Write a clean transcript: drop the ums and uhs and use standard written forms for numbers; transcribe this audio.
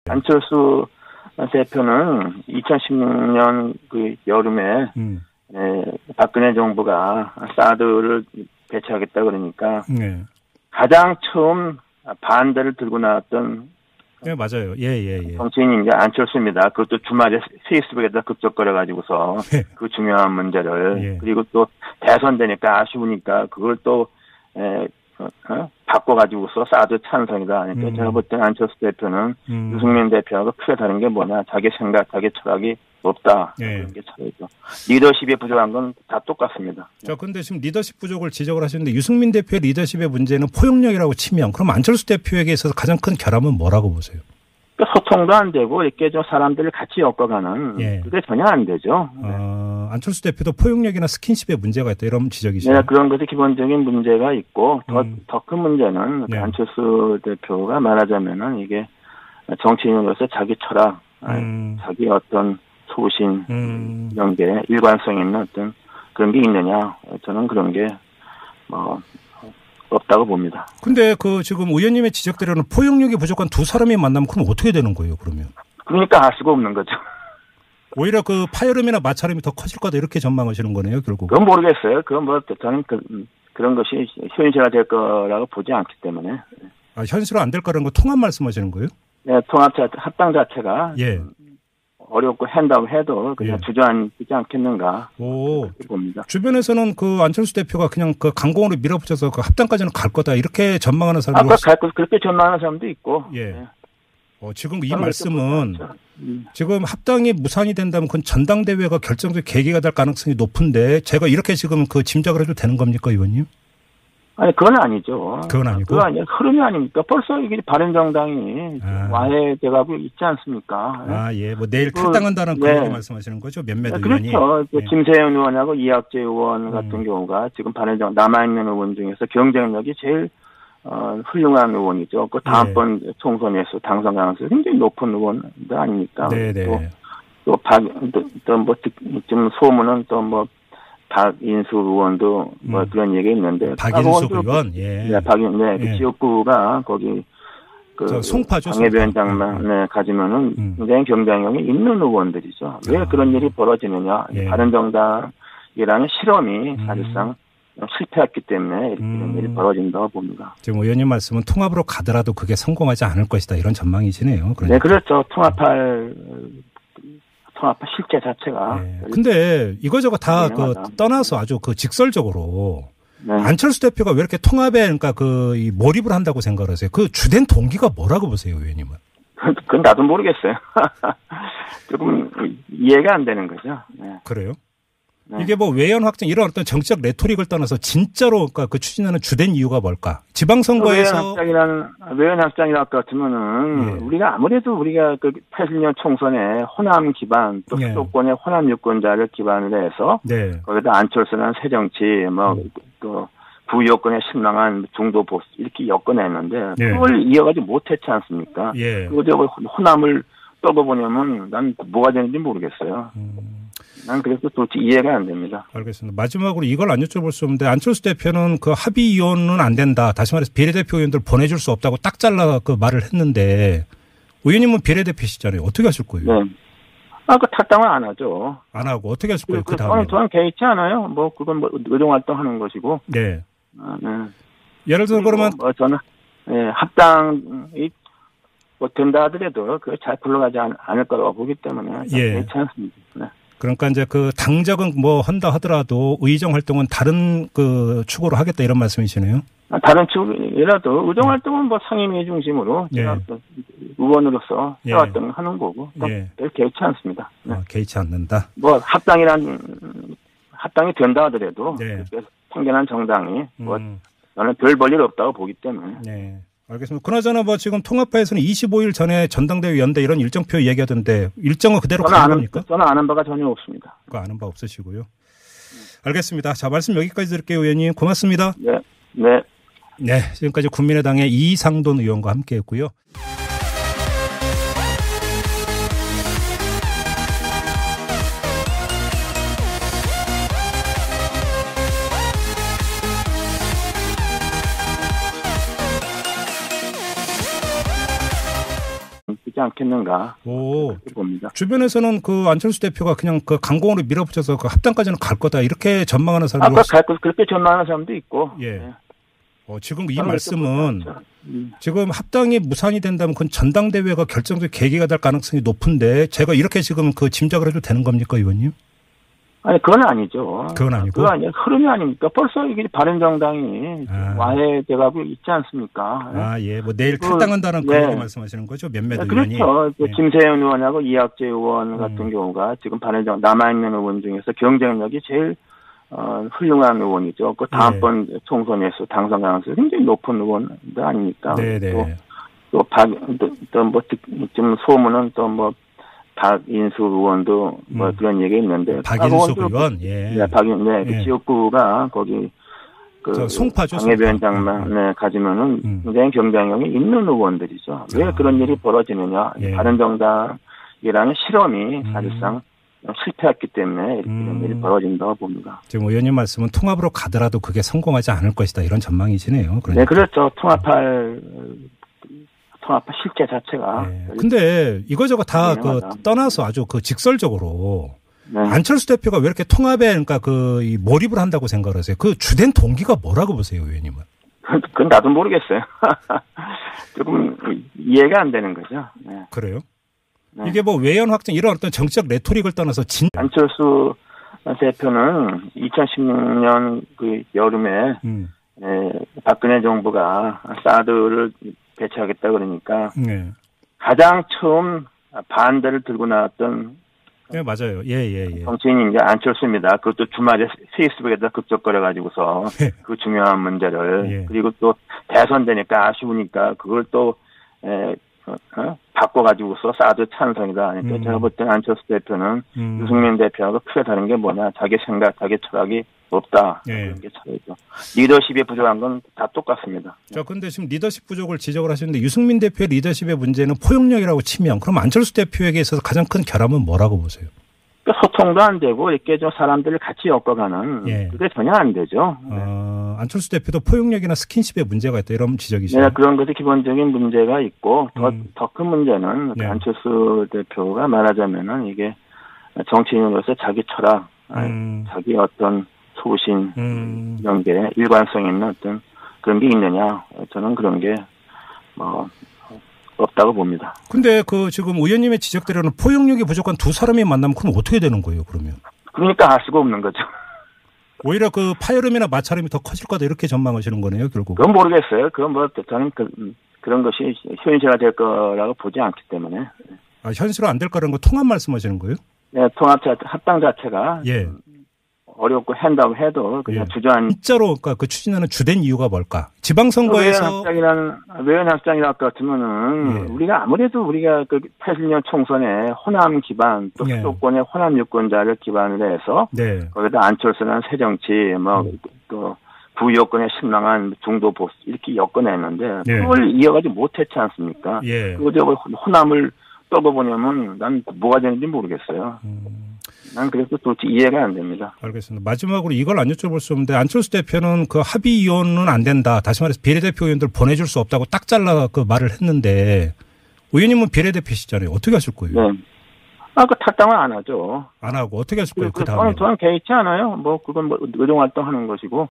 안철수 대표는 2016년 그 여름에 박근혜 정부가 사드를 배치하겠다 그러니까 가장 처음 반대를 들고 나왔던 네, 맞아요. 예. 정치인이 이제 안철수입니다. 그것도 주말에 페이스북에다 급적거려가지고서 그 중요한 문제를 그리고 또 대선 되니까 아쉬우니까 그걸 또 바꿔가지고서 사드 찬성이다. 그러니까 제가 볼 때는 안철수 대표는 유승민 대표하고 크게 다른 게 뭐냐. 자기 생각, 자기 철학이 없다. 그런 게 차이죠. 리더십이 부족한 건 다 똑같습니다. 자, 근데 지금 리더십 부족을 지적을 하시는데 유승민 대표의 리더십의 문제는 포용력이라고 치면 그럼 안철수 대표에게 있어서 가장 큰 결함은 뭐라고 보세요? 소통도 안 되고 이렇게 좀 사람들을 같이 엮어가는 그게 전혀 안 되죠. 안철수 대표도 포용력이나 스킨십에 문제가 있다 이런 지적이시죠? 네, 그런 것이 기본적인 문제가 있고 더 큰 문제는 안철수 대표가 말하자면은 이게 정치인으로서 자기 철학, 자기 어떤 소신 이런 게 일관성 있는 어떤 그런 게 있느냐? 저는 그런 게 없다고 봅니다. 근데 그 지금 의원님의 지적대로는 포용력이 부족한 두 사람이 만나면 그럼 어떻게 되는 거예요, 그러면? 그러니까 할 수가 없는 거죠. 오히려 그 파열음이나 마찰음이 더 커질 거다 이렇게 전망하시는 거네요, 결국. 그건 모르겠어요. 그건 뭐 저는 그런 것이 현실화될 거라고 보지 않기 때문에. 아, 현실화 안 될 거라는 거 통합 말씀하시는 거예요? 네, 합당 자체가 어렵고 한다고 해도 그냥 주저앉지 않겠는가. 봅니다. 주변에서는 그 안철수 대표가 그냥 그 강공으로 밀어붙여서 그 합당까지는 갈 거다 이렇게 전망하는 사람도 그렇게 전망하는 사람도 있고. 지금 이 말씀은 지금 합당이 무산이 된다면 그건 전당대회가 결정적 계기가 될 가능성이 높은데 제가 이렇게 지금 그 짐작을 해도 되는 겁니까, 의원님? 아니, 그건 아니죠. 그건 아니고. 그건 아니에요. 흐름이 아닙니까? 벌써 이게 바른정당이 와해돼가고 있지 않습니까? 뭐 내일 탈당한다는 그런 얘기 말씀하시는 거죠? 몇몇 의원이. 그렇죠. 김세현 의원하고 이학재 의원 같은 경우가 지금 바른정당 남아있는 의원 중에서 경쟁력이 제일 훌륭한 의원이죠. 그 다음번 총선에서 당선 가능성이 굉장히 높은 의원들 아닙니까? 좀 소문은 박인수 의원도 그런 얘기 있는데. 박인수 의원? 그 지역구가 거기 송파죠. 당협위원장만 가지면은 굉장히 경쟁력이 있는 의원들이죠. 왜 그런 일이 벌어지느냐. 바른정당이라는 실험이 사실상 실패했기 때문에 이런 일이 벌어진다고 봅니다. 지금 의원님 말씀은 통합으로 가더라도 그게 성공하지 않을 것이다 이런 전망이시네요. 그러니까. 네, 그렇죠. 통합 실제 자체가. 근데 이거저거 다 떠나서 아주 직설적으로 안철수 대표가 왜 이렇게 통합에 그러니까 이 몰입을 한다고 생각을 하세요? 그 주된 동기가 뭐라고 보세요, 의원님은? 그건 나도 모르겠어요. 조금 이해가 안 되는 거죠. 그래요? 이게 뭐 외연 확장 이런 어떤 정치적 레토릭을 떠나서 진짜로 그러니까 그 추진하는 주된 이유가 뭘까? 지방선거에서 외연 확장이라 같으면은 우리가 아무래도 그 80년 총선에 호남 기반 또 수도권의 호남 유권자를 기반으로 해서 거기다 안철수라는 새정치 또 부여권에 신랑한 중도 보수 이렇게 엮어냈는데 그걸 이어가지 못했지 않습니까? 그거 호남을 떠보냐면 난 뭐가 되는지 모르겠어요. 난 그래서 도대체 이해가 안 됩니다. 알겠습니다. 마지막으로 이걸 안 여쭤볼 수 없는데 안철수 대표는 그 합의위원은 안 된다. 다시 말해서 비례대표 의원들 보내줄 수 없다고 딱 잘라 그 말을 했는데 의원님은 비례대표시잖아요. 어떻게 하실 거예요? 그 탈당은 안 하죠. 안 하고 어떻게 하실 거예요? 그 다음에. 저는 개의치 않아요. 그건 의정활동 하는 것이고. 예를 들어 그러면. 저는 합당이 된다 하더라도 그게 잘 굴러가지 않을 거라고 보기 때문에 개의치 않습니다. 그러니까 이제 그 당적은 한다 하더라도 의정 활동은 다른 그 축으로 하겠다 이런 말씀이시네요. 다른 축이라도 의정 활동은 상임위 중심으로 의원으로서 해왔던 하는 거고 별 개의치 않습니다. 개의치 않는다. 합당이 된다 하더라도 통견한 정당이 저는 별 볼일 없다고 보기 때문에. 알겠습니다. 그나저나 지금 통합파에서는 25일 전에 전당대회 연대 이런 일정표 얘기하던데 일정은 그대로 가는 겁니까? 저는 아는 바가 전혀 없습니다. 그거 아는 바 없으시고요. 알겠습니다. 자, 말씀 여기까지 드릴게요, 의원님. 고맙습니다. 지금까지 국민의당의 이상돈 의원과 함께했고요. 되지 않겠는가. 그렇게 봅니다. 주변에서는 그 안철수 대표가 그냥 그 강공으로 밀어붙여서 그 합당까지는 갈 거다 이렇게 전망하는 사람도 그렇게 전망하는 사람도 있고. 예. 지금 이 말씀은 지금 합당이 무산이 된다면 그건 전당대회가 결정적 계기가 될 가능성이 높은데 제가 이렇게 지금 그 짐작을 해도 되는 겁니까, 의원님? 아니, 그건 아니죠. 그건 아니고? 그건 아니에요. 흐름이 아닙니까? 벌써 이게 바른정당이 와해돼가고 있지 않습니까? 예. 뭐 내일 탈당한다는 그런 말씀하시는 거죠? 몇몇 의원이. 그렇죠. 김세현 의원하고 이학재 의원 같은 경우가 지금 바른정당 남아있는 의원 중에서 경쟁력이 제일 훌륭한 의원이죠. 그 다음번 총선에서 당선 가능성이 굉장히 높은 의원들 아닙니까? 네네. 좀 소문은 박인수 의원도 그런 얘기 있는데. 박인수 의원? 예. 그 지역구가 거기 송파죠. 당협위원장만 가지면은 굉장히 경쟁력이 있는 의원들이죠. 왜 그런 일이 벌어지느냐. 바른정당이라는 실험이 사실상 실패했기 때문에 이런 일이 벌어진다고 봅니다. 지금 의원님 말씀은 통합으로 가더라도 그게 성공하지 않을 것이다 이런 전망이시네요. 그러니까. 네, 그렇죠. 통합할 실제 자체가. 근데 이거저거 다 떠나서 아주 직설적으로 안철수 대표가 왜 이렇게 통합에 그러니까 이 몰입을 한다고 생각을 하세요? 그 주된 동기가 뭐라고 보세요, 의원님은? 그건 나도 모르겠어요. 조금 이해가 안 되는 거죠. 네. 그래요? 이게 뭐 외연 확장 이런 어떤 정치적 레토릭을 떠나서 안철수 대표는 2016년 그 여름에 박근혜 정부가 사드를 배치하겠다 그러니까 가장 처음 반대를 들고 나왔던 맞아요. 정치인이 이제 안철수입니다. 그것도 주말에 페이스북에다 급적거려가지고서 그 중요한 문제를 그리고 또 대선 되니까 아쉬우니까 그걸 또 바꿔가지고서 사드 찬성이다. 그러니까 제가 볼 때는 안철수 대표는 유승민 대표하고 크게 다른 게 뭐냐. 자기 생각, 자기 철학이 없다. 그런 게 차이죠. 리더십이 부족한 건 다 똑같습니다. 자, 근데 지금 리더십 부족을 지적을 하시는데 유승민 대표의 리더십의 문제는 포용력이라고 치면 그럼 안철수 대표에게 있어서 가장 큰 결함은 뭐라고 보세요? 소통도 안 되고 이렇게 좀 사람들을 같이 엮어가는 그게 전혀 안 되죠. 안철수 대표도 포용력이나 스킨십에 문제가 있다 이런 지적이시죠? 네, 그런 것이 기본적인 문제가 있고 더 큰 문제는 안철수 대표가 말하자면은 이게 정치인으로서 자기 철학, 자기 어떤 소신 이런 게 일관성 있는 어떤 그런 게 있느냐? 저는 그런 게 없다고 봅니다. 근데 지금 의원님의 지적대로는 포용력이 부족한 두 사람이 만나면 그럼 어떻게 되는 거예요, 그러면? 그러니까 알 수가 없는 거죠. 오히려 파열음이나 마찰음이 더 커질 거다 이렇게 전망하시는 거네요, 결국. 그건 모르겠어요. 그건 저는 그런 것이 현실화 될 거라고 보지 않기 때문에. 현실화 안 될 거라는 거 통합 말씀하시는 거예요? 네, 합당 자체가. 어렵고 한다고 해도 그냥 주저한. 진짜로 그 추진하는 주된 이유가 뭘까? 지방선거에서 외연 확장이라 같으면은 우리가 아무래도 우리가 그 80년 총선에 호남 기반 또 수도권의 호남 유권자를 기반으로 해서 거기다 안철수는 새정치 또 부여권에 신랑한 중도 보수 이렇게 엮어냈는데 그걸 이어가지 못했지 않습니까? 그거 호남을 떠보냐면 난 뭐가 되는지 모르겠어요. 난 그래서 도대체 이해가 안 됩니다. 알겠습니다. 마지막으로 이걸 안 여쭤볼 수 없는데 안철수 대표는 그 합의 이혼은 안 된다. 다시 말해서 비례대표 의원들 보내줄 수 없다고 딱 잘라 말을 했는데 의원님은 비례대표시잖아요. 어떻게 하실 거예요? 네. 그 탈당은 안 하죠. 안 하고 어떻게 하실 거예요? 그 다음에? 저는 개의치 않아요. 그건 의정활동 하는 것이고.